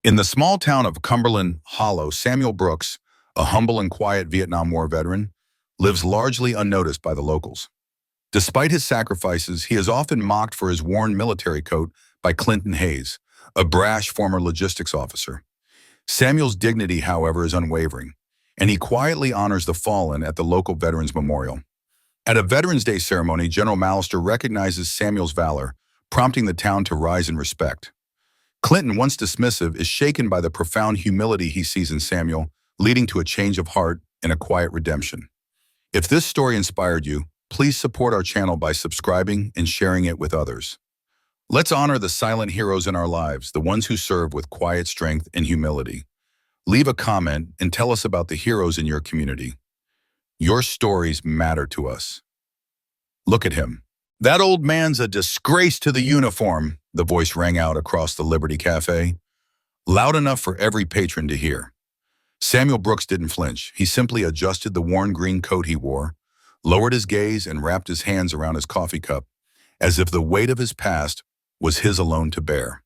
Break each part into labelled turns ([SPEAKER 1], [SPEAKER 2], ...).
[SPEAKER 1] In the small town of Cumberland Hollow, Samuel Brooks, a humble and quiet Vietnam War veteran, lives largely unnoticed by the locals. Despite his sacrifices, he is often mocked for his worn military coat by Clinton Hayes, a brash former logistics officer. Samuel's dignity, however, is unwavering, and he quietly honors the fallen at the local Veterans Memorial. At a Veterans Day ceremony, General Mallister recognizes Samuel's valor, prompting the town to rise in respect. Clinton, once dismissive, is shaken by the profound humility he sees in Samuel, leading to a change of heart and a quiet redemption. If this story inspired you, please support our channel by subscribing and sharing it with others. Let's honor the silent heroes in our lives, the ones who serve with quiet strength and humility. Leave a comment and tell us about the heroes in your community. Your stories matter to us. Look at him. That old man's a disgrace to the uniform, the voice rang out across the Liberty Cafe, loud enough for every patron to hear. Samuel Brooks didn't flinch. He simply adjusted the worn green coat he wore, lowered his gaze, and wrapped his hands around his coffee cup, as if the weight of his past was his alone to bear.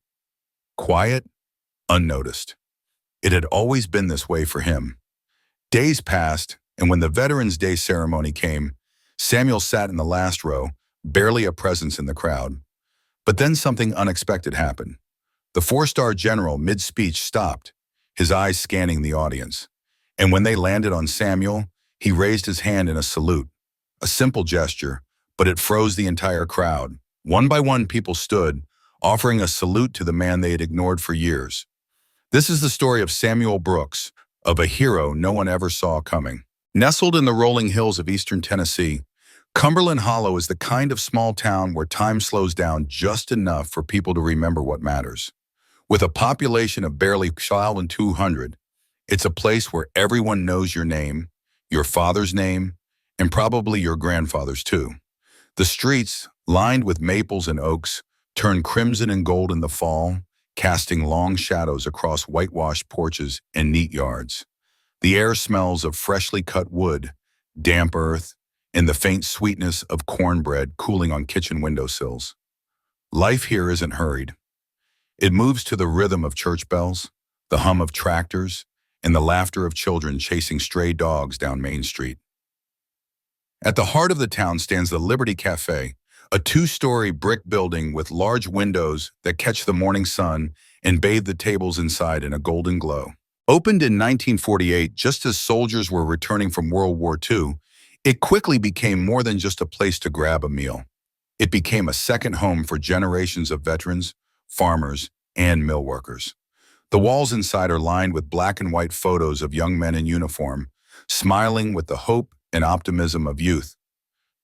[SPEAKER 1] Quiet, unnoticed. It had always been this way for him. Days passed, and when the Veterans Day ceremony came, Samuel sat in the last row, barely a presence in the crowd. But then something unexpected happened. The four-star general, mid-speech, stopped, his eyes scanning the audience. And when they landed on Samuel, he raised his hand in a salute. A simple gesture, but it froze the entire crowd. One by one, people stood, offering a salute to the man they had ignored for years. This is the story of Samuel Brooks, of a hero no one ever saw coming. Nestled in the rolling hills of eastern Tennessee, Cumberland Hollow is the kind of small town where time slows down just enough for people to remember what matters. With a population of barely 200, it's a place where everyone knows your name, your father's name, and probably your grandfather's too. The streets, lined with maples and oaks, turn crimson and gold in the fall, casting long shadows across whitewashed porches and neat yards. The air smells of freshly cut wood, damp earth, and the faint sweetness of cornbread cooling on kitchen windowsills. Life here isn't hurried. It moves to the rhythm of church bells, the hum of tractors, and the laughter of children chasing stray dogs down Main Street. At the heart of the town stands the Liberty Cafe, a two-story brick building with large windows that catch the morning sun and bathe the tables inside in a golden glow. Opened in 1948, just as soldiers were returning from World War II, it quickly became more than just a place to grab a meal. It became a second home for generations of veterans, farmers, and mill workers. The walls inside are lined with black and white photos of young men in uniform, smiling with the hope and optimism of youth,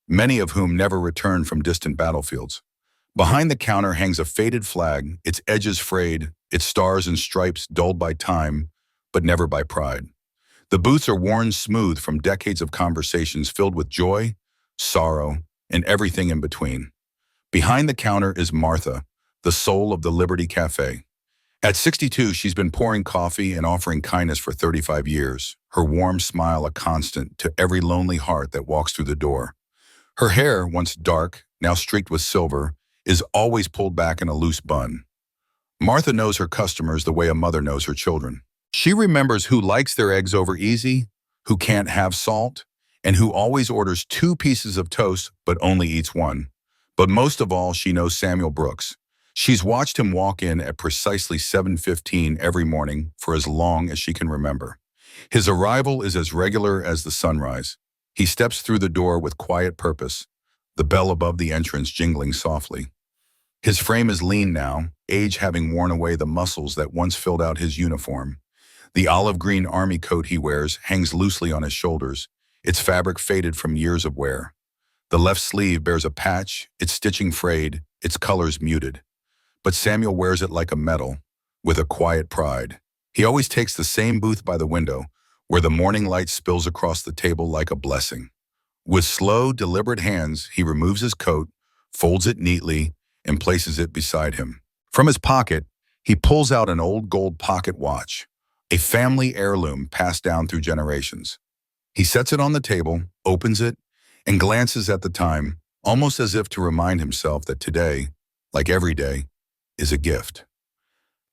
[SPEAKER 1] many of whom never returned from distant battlefields. Behind the counter hangs a faded flag, its edges frayed, its stars and stripes dulled by time, but never by pride. The booths are worn smooth from decades of conversations filled with joy, sorrow, and everything in between. Behind the counter is Martha, the soul of the Liberty Cafe. At 62, she's been pouring coffee and offering kindness for 35 years, her warm smile a constant to every lonely heart that walks through the door. Her hair, once dark, now streaked with silver, is always pulled back in a loose bun. Martha knows her customers the way a mother knows her children. She remembers who likes their eggs over easy, who can't have salt, and who always orders 2 pieces of toast but only eats 1. But most of all, she knows Samuel Brooks. She's watched him walk in at precisely 7:15 every morning for as long as she can remember. His arrival is as regular as the sunrise. He steps through the door with quiet purpose, the bell above the entrance jingling softly. His frame is lean now, age having worn away the muscles that once filled out his uniform. The olive green army coat he wears hangs loosely on his shoulders, its fabric faded from years of wear. The left sleeve bears a patch, its stitching frayed, its colors muted. But Samuel wears it like a medal, with a quiet pride. He always takes the same booth by the window, where the morning light spills across the table like a blessing. With slow, deliberate hands, he removes his coat, folds it neatly, and places it beside him. From his pocket, he pulls out an old gold pocket watch, a family heirloom passed down through generations. He sets it on the table, opens it, and glances at the time, almost as if to remind himself that today, like every day, is a gift.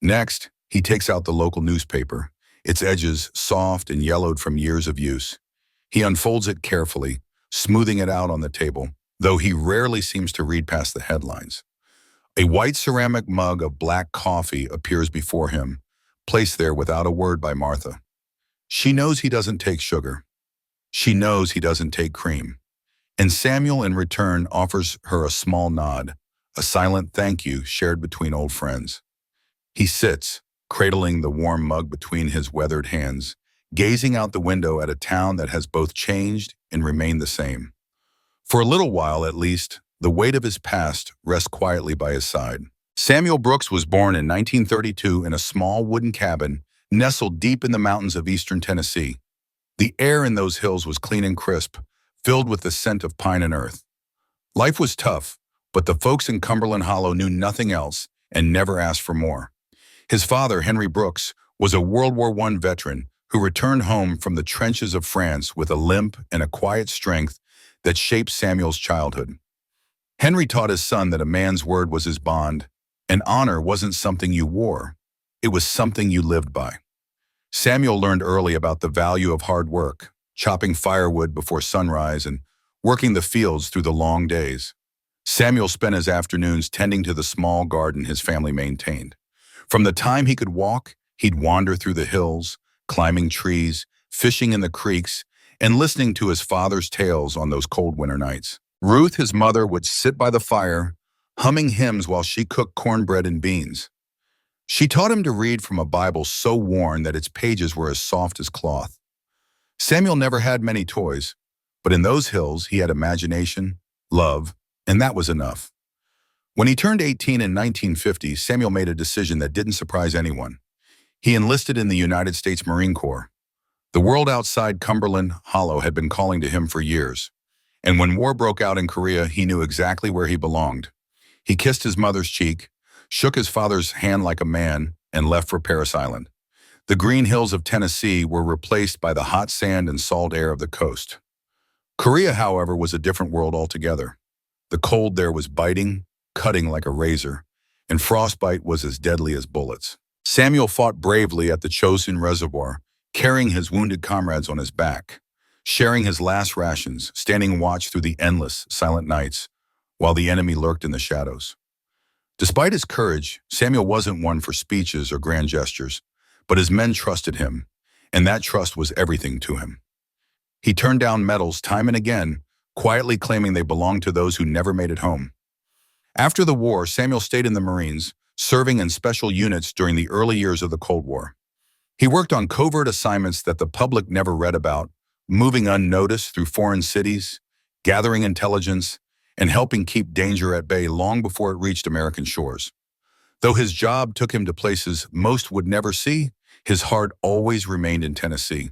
[SPEAKER 1] Next, He takes out the local newspaper, its edges soft and yellowed from years of use. He unfolds it carefully, smoothing it out on the table, though he rarely seems to read past the headlines. A white ceramic mug of black coffee appears before him, placed there without a word by Martha. She knows he doesn't take sugar. She knows he doesn't take cream. And Samuel, in return, offers her a small nod, a silent thank you shared between old friends. He sits, cradling the warm mug between his weathered hands, gazing out the window at a town that has both changed and remained the same. For a little while, at least, the weight of his past rests quietly by his side. Samuel Brooks was born in 1932 in a small wooden cabin nestled deep in the mountains of eastern Tennessee. The air in those hills was clean and crisp, filled with the scent of pine and earth. Life was tough, but the folks in Cumberland Hollow knew nothing else and never asked for more. His father, Henry Brooks, was a World War I veteran who returned home from the trenches of France with a limp and a quiet strength that shaped Samuel's childhood. Henry taught his son that a man's word was his bond, and honor wasn't something you wore. It was something you lived by. Samuel learned early about the value of hard work, chopping firewood before sunrise and working the fields through the long days. Samuel spent his afternoons tending to the small garden his family maintained. From the time he could walk, he'd wander through the hills, climbing trees, fishing in the creeks, and listening to his father's tales on those cold winter nights. Ruth, his mother, would sit by the fire, humming hymns while she cooked cornbread and beans. She taught him to read from a Bible so worn that its pages were as soft as cloth. Samuel never had many toys, but in those hills he had imagination, love, and that was enough. When he turned 18 in 1950, Samuel made a decision that didn't surprise anyone. He enlisted in the United States Marine Corps. The world outside Cumberland Hollow had been calling to him for years, and when war broke out in Korea, he knew exactly where he belonged. He kissed his mother's cheek, shook his father's hand like a man, and left for Paris Island. The green hills of Tennessee were replaced by the hot sand and salt air of the coast. Korea, however, was a different world altogether. The cold there was biting, cutting like a razor, and frostbite was as deadly as bullets. Samuel fought bravely at the Chosin Reservoir, carrying his wounded comrades on his back, sharing his last rations, standing watch through the endless, silent nights, while the enemy lurked in the shadows. Despite his courage, Samuel wasn't one for speeches or grand gestures, but his men trusted him, and that trust was everything to him. He turned down medals time and again, quietly claiming they belonged to those who never made it home. After the war, Samuel stayed in the Marines, serving in special units during the early years of the Cold War. He worked on covert assignments that the public never read about, moving unnoticed through foreign cities, gathering intelligence, and helping keep danger at bay long before it reached American shores. Though his job took him to places most would never see, his heart always remained in Tennessee.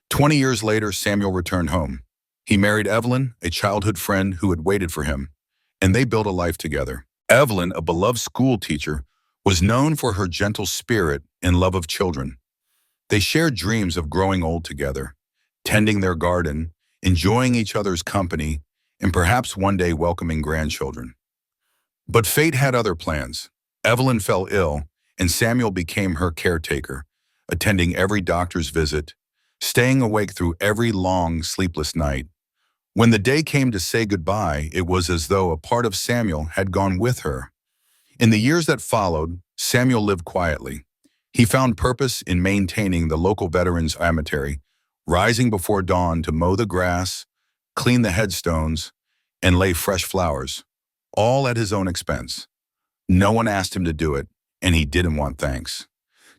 [SPEAKER 1] 20 years later, Samuel returned home. He married Evelyn, a childhood friend who had waited for him, and they built a life together. Evelyn, a beloved school teacher, was known for her gentle spirit and love of children. They shared dreams of growing old together, tending their garden, enjoying each other's company, and perhaps one day welcoming grandchildren. But fate had other plans. Evelyn fell ill, and Samuel became her caretaker, attending every doctor's visit, staying awake through every long, sleepless night. When the day came to say goodbye, it was as though a part of Samuel had gone with her. In the years that followed, Samuel lived quietly. He found purpose in maintaining the local veterans' cemetery, rising before dawn to mow the grass, clean the headstones, and lay fresh flowers, all at his own expense. No one asked him to do it, and he didn't want thanks.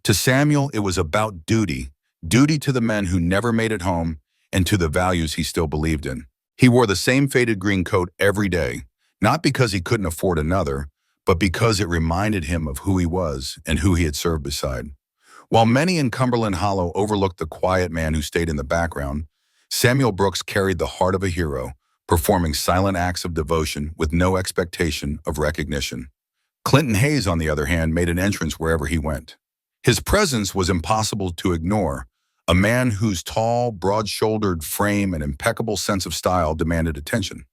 [SPEAKER 1] To Samuel, it was about duty to the men who never made it home and to the values he still believed in. He wore the same faded green coat every day, not because he couldn't afford another, but because it reminded him of who he was and who he had served beside. While many in Cumberland Hollow overlooked the quiet man who stayed in the background, Samuel Brooks carried the heart of a hero, performing silent acts of devotion with no expectation of recognition. Clinton Hayes, on the other hand, made an entrance wherever he went. His presence was impossible to ignore, a man whose tall, broad-shouldered frame and impeccable sense of style demanded attention.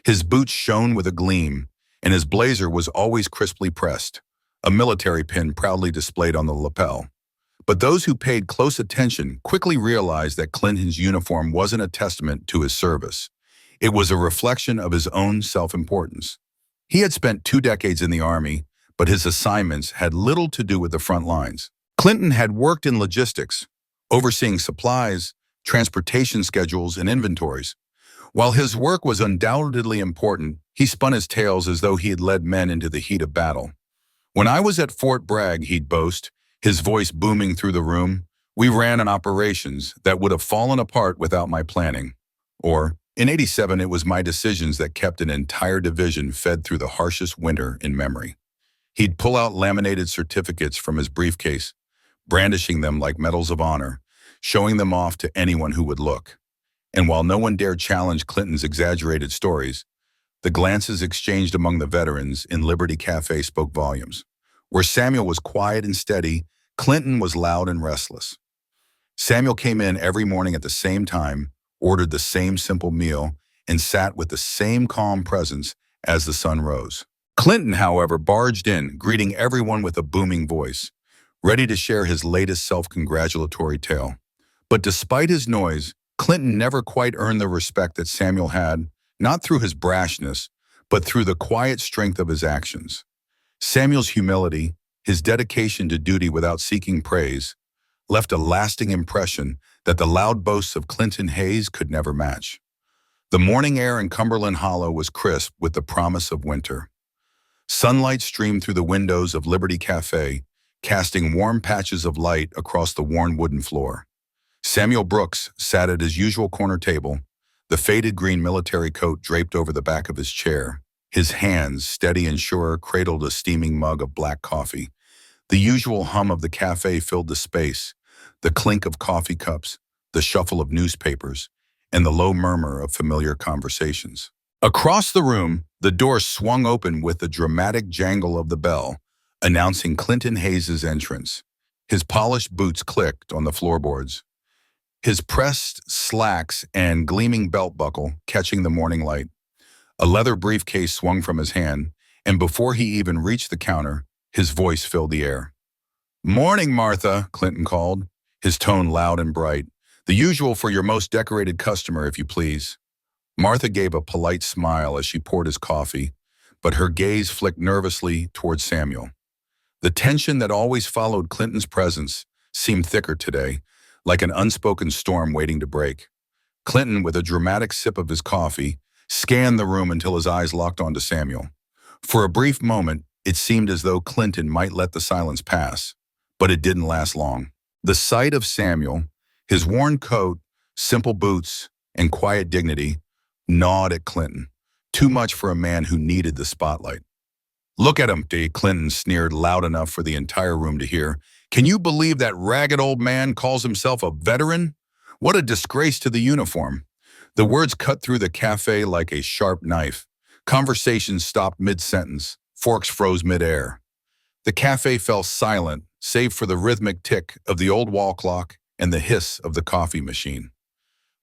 [SPEAKER 1] His boots shone with a gleam, and his blazer was always crisply pressed, a military pin proudly displayed on the lapel. But those who paid close attention quickly realized that Clinton's uniform wasn't a testament to his service. It was a reflection of his own self-importance. He had spent 2 decades in the Army, but his assignments had little to do with the front lines. Clinton had worked in logistics, overseeing supplies, transportation schedules, and inventories. While his work was undoubtedly important, he spun his tales as though he had led men into the heat of battle. "When I was at Fort Bragg," he'd boast, his voice booming through the room, "we ran an operations that would have fallen apart without my planning." Or, "In '87, it was my decisions that kept an entire division fed through the harshest winter in memory." He'd pull out laminated certificates from his briefcase, brandishing them like medals of honor, showing them off to anyone who would look. And while no one dared challenge Clinton's exaggerated stories, the glances exchanged among the veterans in Liberty Cafe spoke volumes. Where Samuel was quiet and steady, Clinton was loud and restless. Samuel came in every morning at the same time, ordered the same simple meal, and sat with the same calm presence as the sun rose. Clinton, however, barged in, greeting everyone with a booming voice, ready to share his latest self-congratulatory tale. But despite his noise, Clinton never quite earned the respect that Samuel had, not through his brashness, but through the quiet strength of his actions. Samuel's humility, his dedication to duty without seeking praise, left a lasting impression that the loud boasts of Clinton Hayes could never match. The morning air in Cumberland Hollow was crisp with the promise of winter. Sunlight streamed through the windows of Liberty Cafe, casting warm patches of light across the worn wooden floor. Samuel Brooks sat at his usual corner table, the faded green military coat draped over the back of his chair. His hands, steady and sure, cradled a steaming mug of black coffee. The usual hum of the cafe filled the space, the clink of coffee cups, the shuffle of newspapers, and the low murmur of familiar conversations. Across the room, the door swung open with the dramatic jangle of the bell, announcing Clinton Hayes' entrance. His polished boots clicked on the floorboards, his pressed slacks and gleaming belt buckle catching the morning light. A leather briefcase swung from his hand, and before he even reached the counter, his voice filled the air. "Morning, Martha," Clinton called, his tone loud and bright. "The usual for your most decorated customer, if you please." Martha gave a polite smile as she poured his coffee, but her gaze flicked nervously toward Samuel. The tension that always followed Clinton's presence seemed thicker today, like an unspoken storm waiting to break. Clinton, with a dramatic sip of his coffee, scanned the room until his eyes locked onto Samuel. For a brief moment, it seemed as though Clinton might let the silence pass, but it didn't last long. The sight of Samuel, his worn coat, simple boots, and quiet dignity, gnawed at Clinton, too much for a man who needed the spotlight. "Look at him," Clinton sneered loud enough for the entire room to hear. "Can you believe that ragged old man calls himself a veteran? What a disgrace to the uniform." The words cut through the cafe like a sharp knife. Conversations stopped mid-sentence. Forks froze mid-air. The cafe fell silent, save for the rhythmic tick of the old wall clock and the hiss of the coffee machine.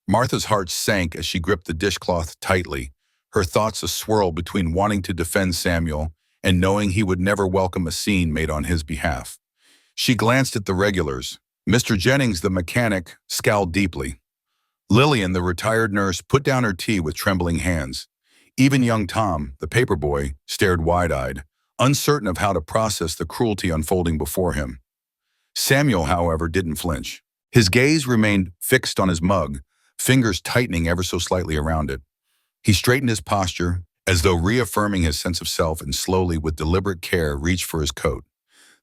[SPEAKER 1] Martha's heart sank as she gripped the dishcloth tightly, her thoughts a swirl between wanting to defend Samuel and knowing he would never welcome a scene made on his behalf. She glanced at the regulars. Mr. Jennings, the mechanic, scowled deeply. Lillian, the retired nurse, put down her tea with trembling hands. Even young Tom, the paperboy, stared wide-eyed, uncertain of how to process the cruelty unfolding before him. Samuel, however, didn't flinch. His gaze remained fixed on his mug, fingers tightening ever so slightly around it. He straightened his posture, as though reaffirming his sense of self, and slowly, with deliberate care, reached for his coat.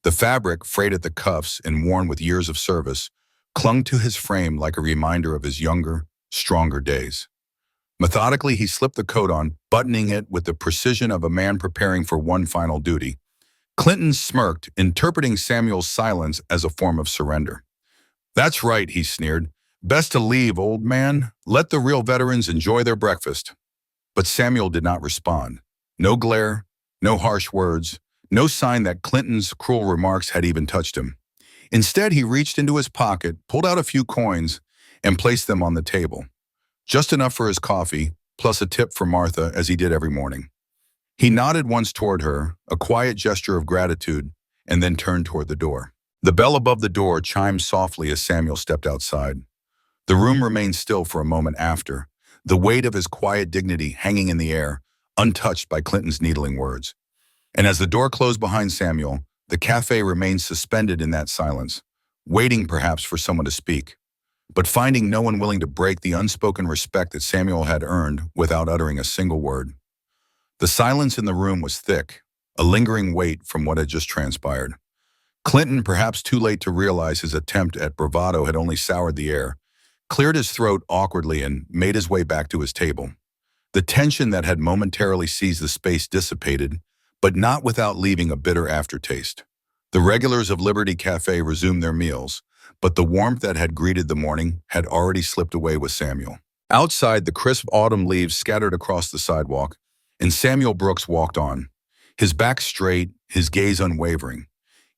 [SPEAKER 1] The fabric, frayed at the cuffs and worn with years of service, clung to his frame like a reminder of his younger, stronger days. Methodically, he slipped the coat on, buttoning it with the precision of a man preparing for one final duty. Clinton smirked, interpreting Samuel's silence as a form of surrender. "That's right," he sneered. "Best to leave, old man. Let the real veterans enjoy their breakfast." But Samuel did not respond. No glare, no harsh words, no sign that Clinton's cruel remarks had even touched him. Instead, he reached into his pocket, pulled out a few coins, and placed them on the table. Just enough for his coffee, plus a tip for Martha, as he did every morning. He nodded once toward her, a quiet gesture of gratitude, and then turned toward the door. The bell above the door chimed softly as Samuel stepped outside. The room remained still for a moment after, the weight of his quiet dignity hanging in the air, untouched by Clinton's needling words. And as the door closed behind Samuel, the cafe remained suspended in that silence, waiting perhaps for someone to speak, but finding no one willing to break the unspoken respect that Samuel had earned without uttering a single word. The silence in the room was thick, a lingering weight from what had just transpired. Clinton, perhaps too late to realize his attempt at bravado had only soured the air, cleared his throat awkwardly and made his way back to his table. The tension that had momentarily seized the space dissipated, but not without leaving a bitter aftertaste. The regulars of Liberty Cafe resumed their meals, but the warmth that had greeted the morning had already slipped away with Samuel. Outside, the crisp autumn leaves scattered across the sidewalk, and Samuel Brooks walked on, his back straight, his gaze unwavering,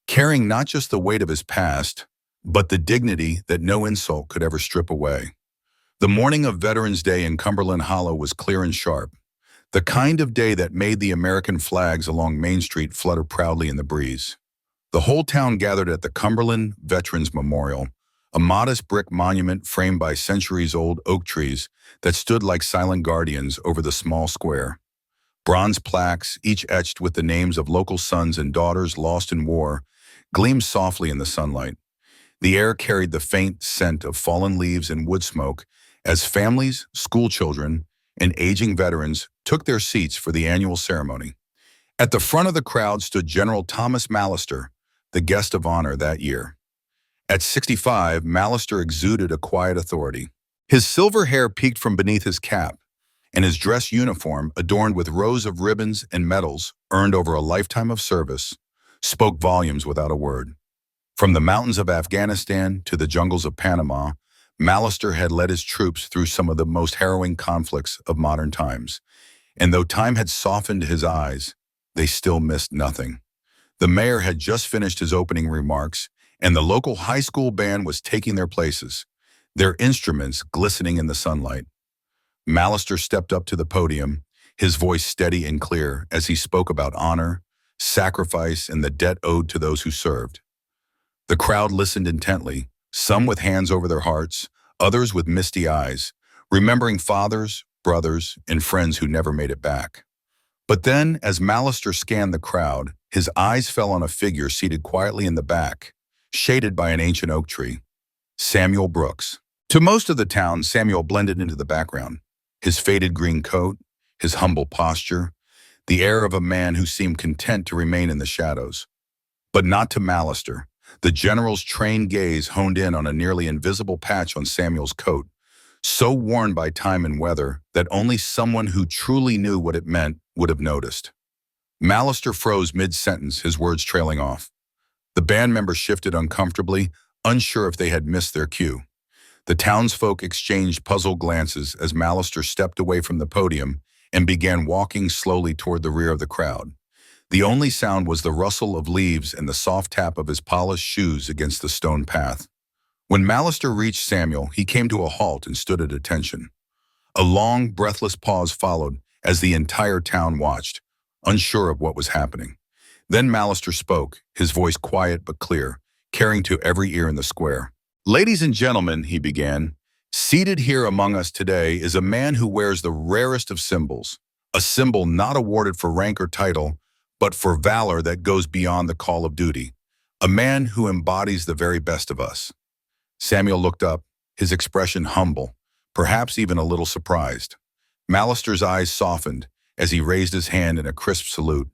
[SPEAKER 1] carrying not just the weight of his past, but the dignity that no insult could ever strip away. The morning of Veterans Day in Cumberland Hollow was clear and sharp, the kind of day that made the American flags along Main Street flutter proudly in the breeze. The whole town gathered at the Cumberland Veterans Memorial, a modest brick monument framed by centuries-old oak trees that stood like silent guardians over the small square. Bronze plaques, each etched with the names of local sons and daughters lost in war, gleamed softly in the sunlight. The air carried the faint scent of fallen leaves and wood smoke as families, schoolchildren, and aging veterans took their seats for the annual ceremony. At the front of the crowd stood General Thomas Mallister, the guest of honor that year. At 65, Mallister exuded a quiet authority. His silver hair peeked from beneath his cap, and his dress uniform, adorned with rows of ribbons and medals earned over a lifetime of service, spoke volumes without a word. From the mountains of Afghanistan to the jungles of Panama, Mallister had led his troops through some of the most harrowing conflicts of modern times, and though time had softened his eyes, they still missed nothing. The mayor had just finished his opening remarks, and the local high school band was taking their places, their instruments glistening in the sunlight. Mallister stepped up to the podium, his voice steady and clear as he spoke about honor, sacrifice, and the debt owed to those who served. The crowd listened intently, some with hands over their hearts, others with misty eyes, remembering fathers, brothers, and friends who never made it back. But then, as Mallister scanned the crowd, his eyes fell on a figure seated quietly in the back, shaded by an ancient oak tree. Samuel Brooks. To most of the town, Samuel blended into the background. His faded green coat, his humble posture, the air of a man who seemed content to remain in the shadows. But not to Mallister. The general's trained gaze honed in on a nearly invisible patch on Samuel's coat, so worn by time and weather that only someone who truly knew what it meant would have noticed. Mallister froze mid-sentence, his words trailing off. The band members shifted uncomfortably, unsure if they had missed their cue. The townsfolk exchanged puzzled glances as Mallister stepped away from the podium and began walking slowly toward the rear of the crowd. The only sound was the rustle of leaves and the soft tap of his polished shoes against the stone path. When Mallister reached Samuel, he came to a halt and stood at attention. A long, breathless pause followed as the entire town watched, unsure of what was happening. Then Mallister spoke, his voice quiet but clear, carrying to every ear in the square. "Ladies and gentlemen," he began, "seated here among us today is a man who wears the rarest of symbols, a symbol not awarded for rank or title, but for valor that goes beyond the call of duty, a man who embodies the very best of us." Samuel looked up, his expression humble, perhaps even a little surprised. Mallister's eyes softened as he raised his hand in a crisp salute.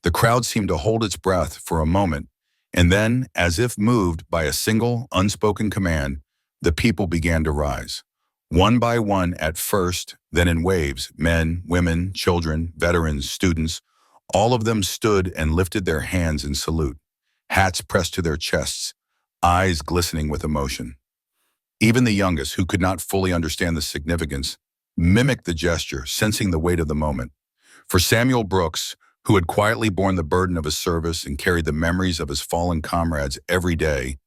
[SPEAKER 1] The crowd seemed to hold its breath for a moment, and then, as if moved by a single, unspoken command, the people began to rise. One by one at first, then in waves, men, women, children, veterans, students, all of them stood and lifted their hands in salute, hats pressed to their chests, eyes glistening with emotion. Even the youngest, who could not fully understand the significance, mimicked the gesture, sensing the weight of the moment. For Samuel Brooks, who had quietly borne the burden of his service and carried the memories of his fallen comrades every day,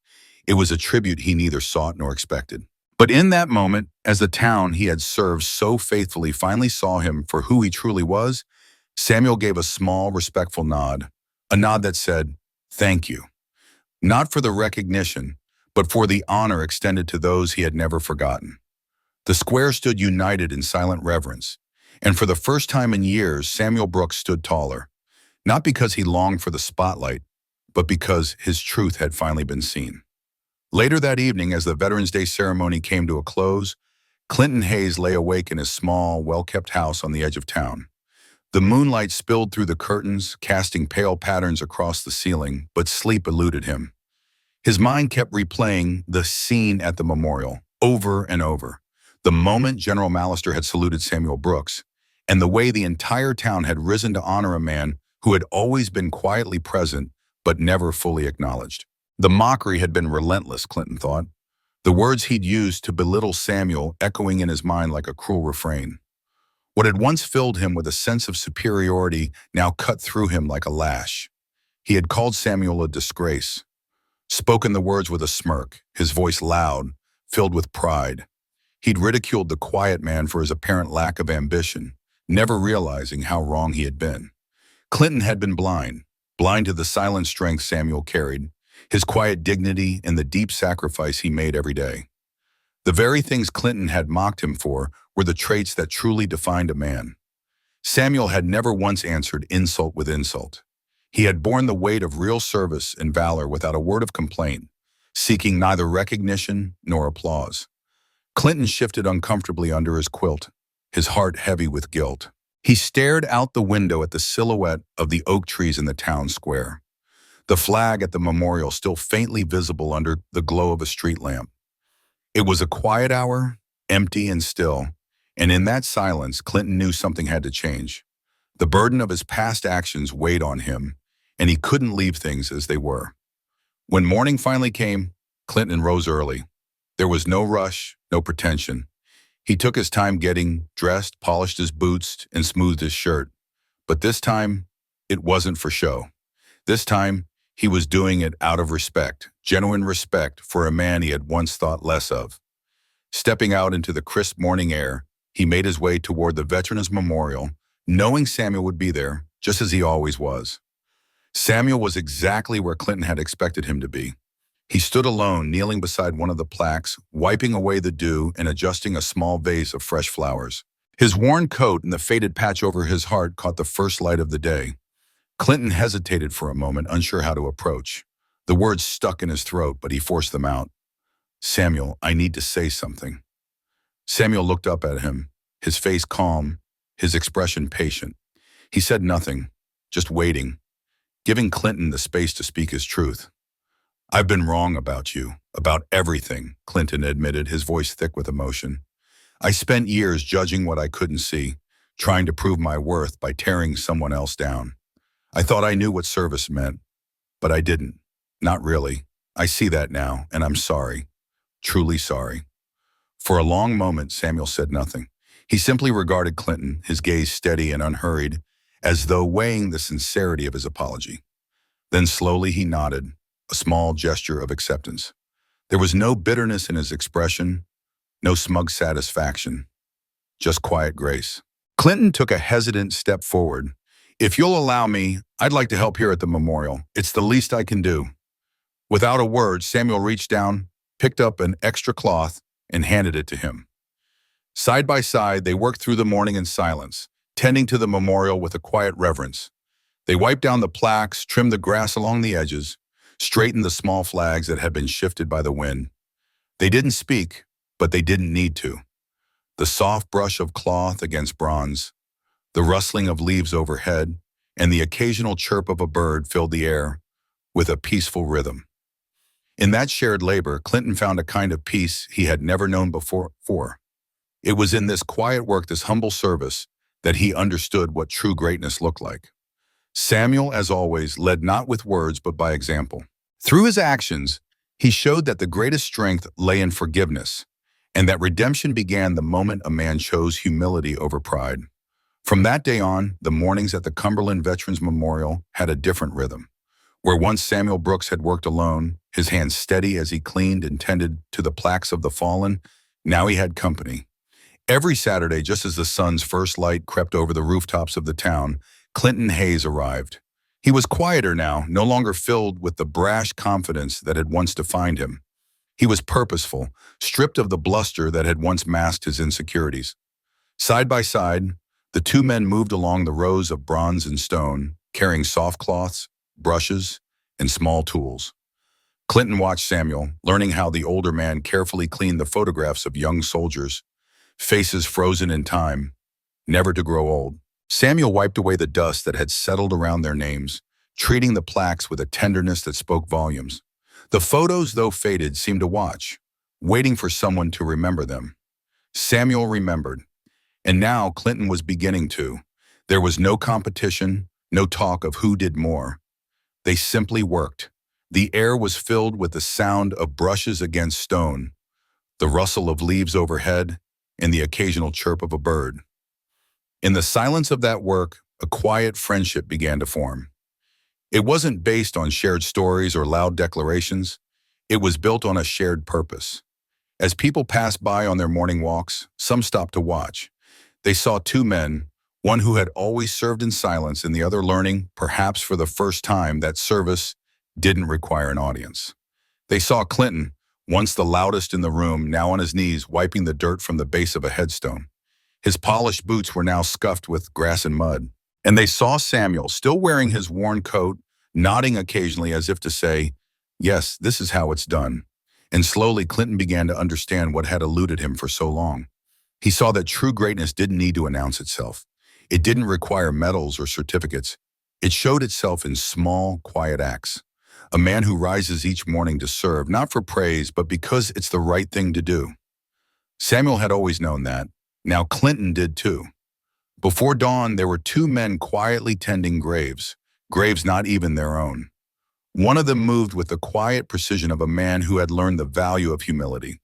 [SPEAKER 1] it was a tribute he neither sought nor expected. But in that moment, as the town he had served so faithfully finally saw him for who he truly was, Samuel gave a small, respectful nod, a nod that said, Thank you. Not for the recognition, but for the honor extended to those he had never forgotten. The square stood united in silent reverence, and for the first time in years, Samuel Brooks stood taller, not because he longed for the spotlight, but because his truth had finally been seen. Later that evening, as the Veterans Day ceremony came to a close, Clinton Hayes lay awake in his small, well-kept house on the edge of town. The moonlight spilled through the curtains, casting pale patterns across the ceiling, but sleep eluded him. His mind kept replaying the scene at the memorial, over and over. The moment General Mallister had saluted Samuel Brooks, and the way the entire town had risen to honor a man who had always been quietly present, but never fully acknowledged. The mockery had been relentless, Clinton thought. The words he'd used to belittle Samuel echoing in his mind like a cruel refrain. What had once filled him with a sense of superiority now cut through him like a lash. He had called Samuel a disgrace, spoken the words with a smirk, his voice loud, filled with pride. He'd ridiculed the quiet man for his apparent lack of ambition, never realizing how wrong he had been. Clinton had been blind to the silent strength Samuel carried, his quiet dignity and the deep sacrifice he made every day. The very things Clinton had mocked him for were the traits that truly defined a man. Samuel had never once answered insult with insult. He had borne the weight of real service and valor without a word of complaint, seeking neither recognition nor applause. Clinton shifted uncomfortably under his quilt, his heart heavy with guilt. He stared out the window at the silhouette of the oak trees in the town square, the flag at the memorial still faintly visible under the glow of a street lamp. It was a quiet hour, empty and still, and in that silence, Clinton knew something had to change. The burden of his past actions weighed on him, and he couldn't leave things as they were. When morning finally came, Clinton rose early. There was no rush, no pretension. He took his time getting dressed, polished his boots, and smoothed his shirt. But this time, it wasn't for show. This time, he was doing it out of respect, genuine respect for a man he had once thought less of. Stepping out into the crisp morning air, he made his way toward the Veterans Memorial, knowing Samuel would be there, just as he always was. Samuel was exactly where Clinton had expected him to be. He stood alone, kneeling beside one of the plaques, wiping away the dew and adjusting a small vase of fresh flowers. His worn coat and the faded patch over his heart caught the first light of the day. Clinton hesitated for a moment, unsure how to approach. The words stuck in his throat, but he forced them out. "Samuel, I need to say something." Samuel looked up at him, his face calm, his expression patient. He said nothing, just waiting, giving Clinton the space to speak his truth. "I've been wrong about you, about everything," Clinton admitted, his voice thick with emotion. "I spent years judging what I couldn't see, trying to prove my worth by tearing someone else down. I thought I knew what service meant, but I didn't. Not really. I see that now, and I'm sorry. Truly sorry." For a long moment, Samuel said nothing. He simply regarded Clinton, his gaze steady and unhurried, as though weighing the sincerity of his apology. Then slowly he nodded, a small gesture of acceptance. There was no bitterness in his expression, no smug satisfaction, just quiet grace. Clinton took a hesitant step forward. "If you'll allow me, I'd like to help here at the memorial. It's the least I can do." Without a word, Samuel reached down, picked up an extra cloth, and handed it to him. Side by side, they worked through the morning in silence, tending to the memorial with a quiet reverence. They wiped down the plaques, trimmed the grass along the edges, straightened the small flags that had been shifted by the wind. They didn't speak, but they didn't need to. The soft brush of cloth against bronze, the rustling of leaves overhead, and the occasional chirp of a bird filled the air with a peaceful rhythm. In that shared labor, Clinton found a kind of peace he had never known before. It was in this quiet work, this humble service, that he understood what true greatness looked like. Samuel, as always, led not with words but by example. Through his actions, he showed that the greatest strength lay in forgiveness, and that redemption began the moment a man chose humility over pride. From that day on, the mornings at the Cumberland Veterans Memorial had a different rhythm. Where once Samuel Brooks had worked alone, his hands steady as he cleaned and tended to the plaques of the fallen, now he had company. Every Saturday, just as the sun's first light crept over the rooftops of the town, Clinton Hayes arrived. He was quieter now, no longer filled with the brash confidence that had once defined him. He was purposeful, stripped of the bluster that had once masked his insecurities. Side by side, the two men moved along the rows of bronze and stone, carrying soft cloths, brushes, and small tools. Clinton watched Samuel, learning how the older man carefully cleaned the photographs of young soldiers, faces frozen in time, never to grow old. Samuel wiped away the dust that had settled around their names, treating the plaques with a tenderness that spoke volumes. The photos, though faded, seemed to watch, waiting for someone to remember them. Samuel remembered, and now Clinton was beginning to. There was no competition, no talk of who did more. They simply worked. The air was filled with the sound of brushes against stone, the rustle of leaves overhead, and the occasional chirp of a bird. In the silence of that work, a quiet friendship began to form. It wasn't based on shared stories or loud declarations. It was built on a shared purpose. As people passed by on their morning walks, some stopped to watch. They saw two men, one who had always served in silence and the other learning, perhaps for the first time, that service didn't require an audience. They saw Clinton, once the loudest in the room, now on his knees wiping the dirt from the base of a headstone. His polished boots were now scuffed with grass and mud. And they saw Samuel, still wearing his worn coat, nodding occasionally as if to say, "Yes, this is how it's done." And slowly Clinton began to understand what had eluded him for so long. He saw that true greatness didn't need to announce itself. It didn't require medals or certificates. It showed itself in small, quiet acts. A man who rises each morning to serve, not for praise, but because it's the right thing to do. Samuel had always known that. Now Clinton did too. Before dawn, there were two men quietly tending graves not even their own. One of them moved with the quiet precision of a man who had learned the value of humility.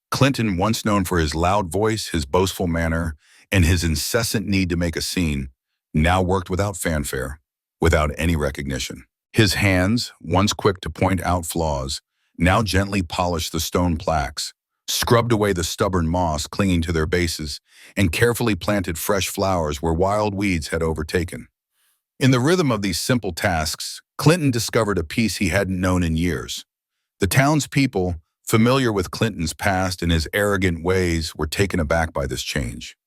[SPEAKER 1] Clinton, once known for his loud voice, his boastful manner, and his incessant need to make a scene, now worked without fanfare, without any recognition. His hands, once quick to point out flaws, now gently polished the stone plaques, scrubbed away the stubborn moss clinging to their bases, and carefully planted fresh flowers where wild weeds had overtaken. In the rhythm of these simple tasks, Clinton discovered a peace he hadn't known in years. The townspeople, familiar with Clinton's past and his arrogant ways, were taken aback by this change.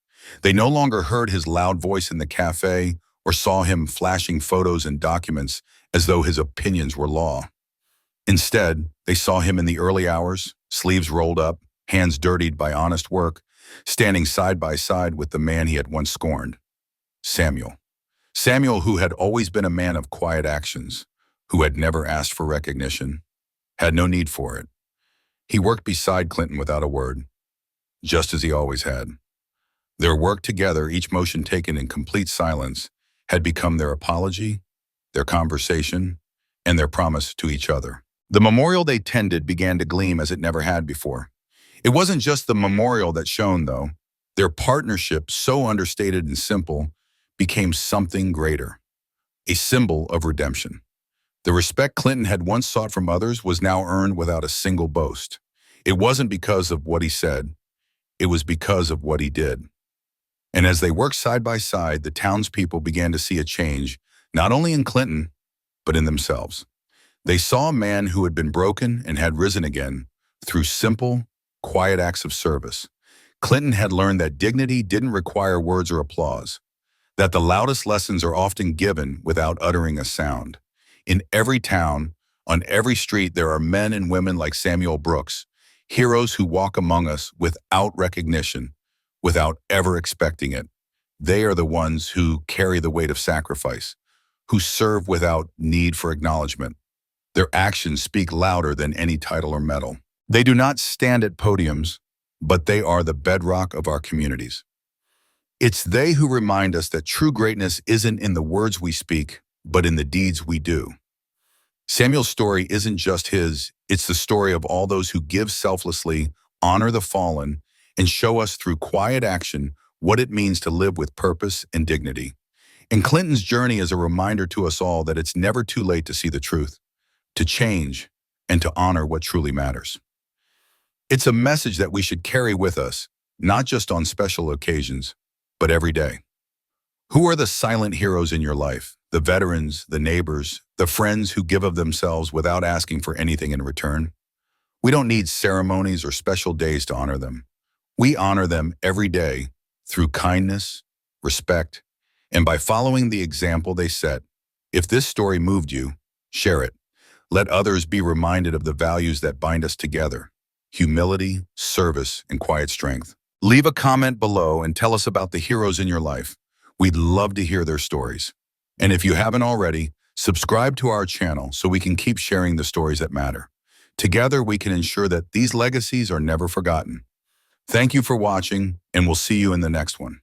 [SPEAKER 1] They no longer heard his loud voice in the cafe or saw him flashing photos and documents as though his opinions were law. Instead, they saw him in the early hours, sleeves rolled up, hands dirtied by honest work, standing side by side with the man he had once scorned, Samuel. Samuel, who had always been a man of quiet actions, who had never asked for recognition, had no need for it. He worked beside Clinton without a word, just as he always had. Their work together, each motion taken in complete silence, had become their apology, their conversation, and their promise to each other. The memorial they tended began to gleam as it never had before. It wasn't just the memorial that shone, though. Their partnership, so understated and simple, became something greater, a symbol of redemption. The respect Clinton had once sought from others was now earned without a single boast. It wasn't because of what he said, it was because of what he did. And as they worked side by side, the townspeople began to see a change, not only in Clinton, but in themselves. They saw a man who had been broken and had risen again through simple, quiet acts of service. Clinton had learned that dignity didn't require words or applause, that the loudest lessons are often given without uttering a sound. In every town, on every street, there are men and women like Samuel Brooks, heroes who walk among us without recognition, without ever expecting it. They are the ones who carry the weight of sacrifice, who serve without need for acknowledgement. Their actions speak louder than any title or medal. They do not stand at podiums, but they are the bedrock of our communities. It's they who remind us that true greatness isn't in the words we speak, but in the deeds we do. Samuel's story isn't just his, it's the story of all those who give selflessly, honor the fallen, and show us through quiet action what it means to live with purpose and dignity. And Clinton's journey is a reminder to us all that it's never too late to see the truth, to change, and to honor what truly matters. It's a message that we should carry with us, not just on special occasions, but every day. Who are the silent heroes in your life? The veterans, the neighbors, the friends who give of themselves without asking for anything in return? We don't need ceremonies or special days to honor them. We honor them every day through kindness, respect, and by following the example they set. If this story moved you, share it. Let others be reminded of the values that bind us together: humility, service, and quiet strength. Leave a comment below and tell us about the heroes in your life. We'd love to hear their stories. And if you haven't already, subscribe to our channel so we can keep sharing the stories that matter. Together, we can ensure that these legacies are never forgotten. Thank you for watching, and we'll see you in the next one.